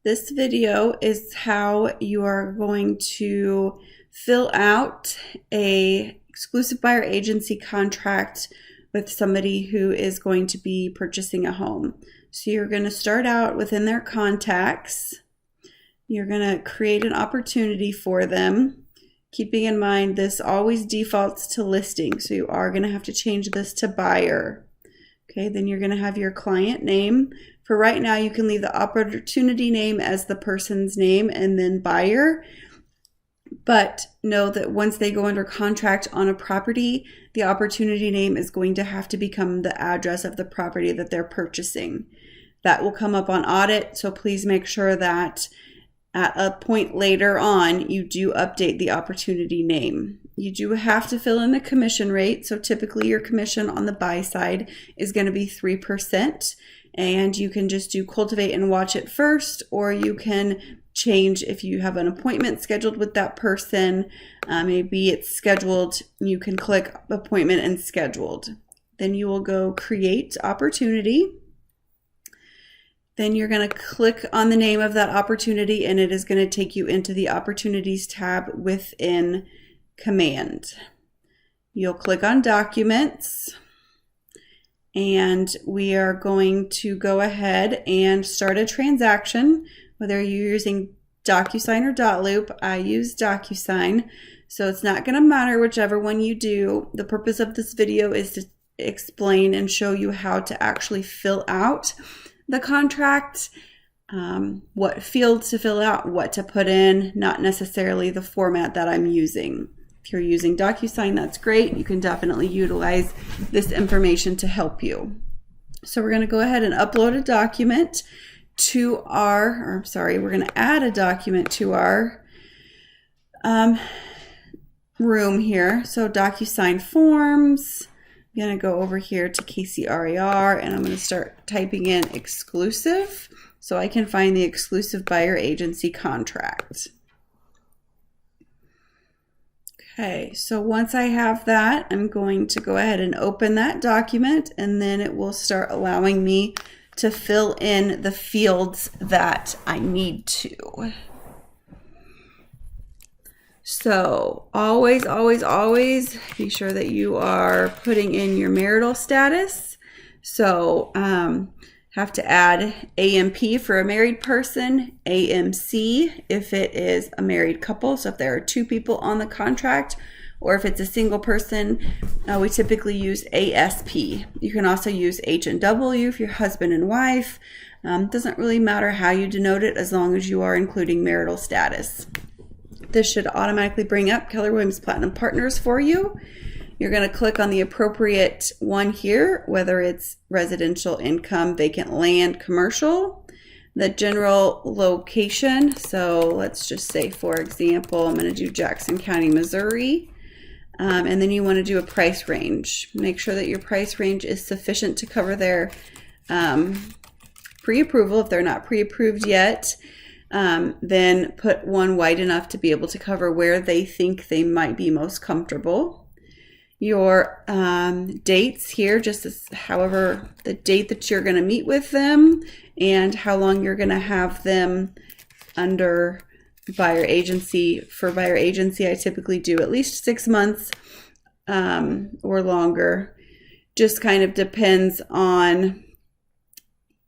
This video is how you are going to fill out a exclusive buyer agency contract with somebody who is going to be purchasing a home. So you're going to start out within their contacts. You're going to create an opportunity for them, keeping in mind this always defaults to listing. So you are going to have to change this to buyer. Okay, then you're going to have your client name. For right now, you can leave the opportunity name as the person's name and then buyer. But know that once they go under contract on a property, the opportunity name is going to have to become the address of the property that they're purchasing. That will come up on audit, so please make sure that at a point later on, you do update the opportunity name. You do have to fill in the commission rate. So typically your commission on the buy side is going to be 3%. And you can just do cultivate and watch it first, or you can change if you have an appointment scheduled with that person. Maybe it's scheduled, you can click appointment and scheduled. Then you will go create opportunity. Then you're going to click on the name of that opportunity and it is going to take you into the opportunities tab within Command. You'll click on documents and we are going to go ahead and start a transaction, whether you're using DocuSign or dotloop. I use DocuSign, so it's not going to matter whichever one you do. The purpose of this video is to explain and show you how to actually fill out the contract, what fields to fill out, what to put in, not necessarily the format that I'm using. If you're using DocuSign, that's great. You can definitely utilize this information to help you. So we're going to go ahead and upload a document to we're going to add a document to our room here. So DocuSign forms. I'm going to go over here to KCRAR and I'm going to start typing in exclusive so I can find the exclusive buyer agency contract. Okay, so once I have that, I'm going to go ahead and open that document and then it will start allowing me to fill in the fields that I need to. So always be sure that you are putting in your marital status. So have to add AMP for a married person, AMC if it is a married couple. So if there are two people on the contract, or if it's a single person, we typically use ASP. You can also use H&W if you're husband and wife. Doesn't really matter how you denote it as long as you are including marital status. This should automatically bring up Keller Williams Platinum Partners for you. You're going to click on the appropriate one here, whether it's residential, income, vacant land, commercial, the general location. So let's just say, for example, I'm going to do Jackson County, Missouri. And then you want to do a price range. Make sure that your price range is sufficient to cover their pre-approval. If they're not pre-approved yet, then put one wide enough to be able to cover where they think they might be most comfortable. Your dates here, just as however the date that you're going to meet with them and how long you're going to have them under buyer agency. For buyer agency, I typically do at least 6 months or longer. Just kind of depends on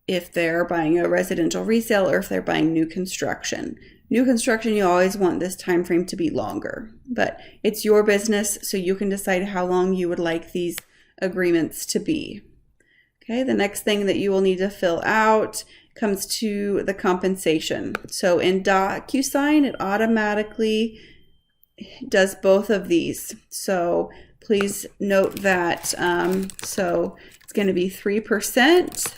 if they're buying a residential resale or if they're buying new construction. New construction, you always want this time frame to be longer, but it's your business, so you can decide how long you would like these agreements to be. Okay, the next thing that you will need to fill out comes to the compensation. So in DocuSign, it automatically does both of these. So please note that, so it's going to be 3%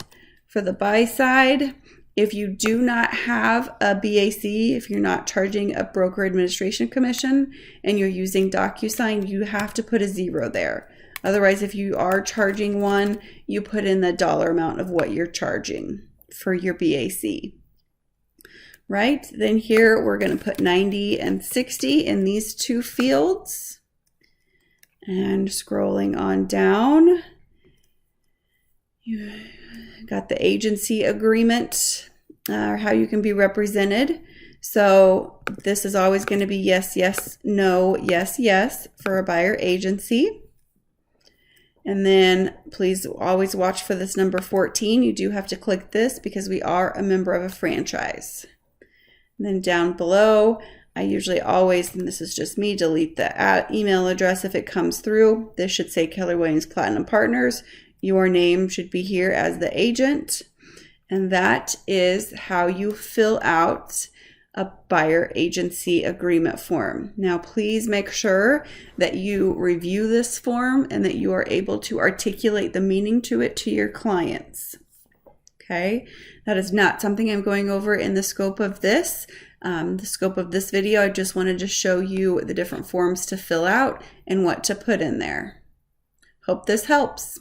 for the buy side. If you do not have a BAC, if you're not charging a broker administration commission and you're using DocuSign, you have to put a 0 there. Otherwise, if you are charging one, you put in the dollar amount of what you're charging for your BAC. Right? Then here we're going to put 90 and 60 in these two fields. And scrolling on down, you got the agency agreement or how you can be represented. So this is always going to be yes, yes, no, yes, yes for a buyer agency. And then please always watch for this number 14. You do have to click this because we are a member of a franchise. And then down below, I usually always, and this is just me, delete the email address if it comes through. This should say Keller Williams Platinum Partners. Your name should be here as the agent. And that is how you fill out a buyer agency agreement form. Now, please make sure that you review this form and that you are able to articulate the meaning to it to your clients. Okay, that is not something I'm going over in the scope of this. The scope of this video, I just wanted to show you the different forms to fill out and what to put in there. Hope this helps.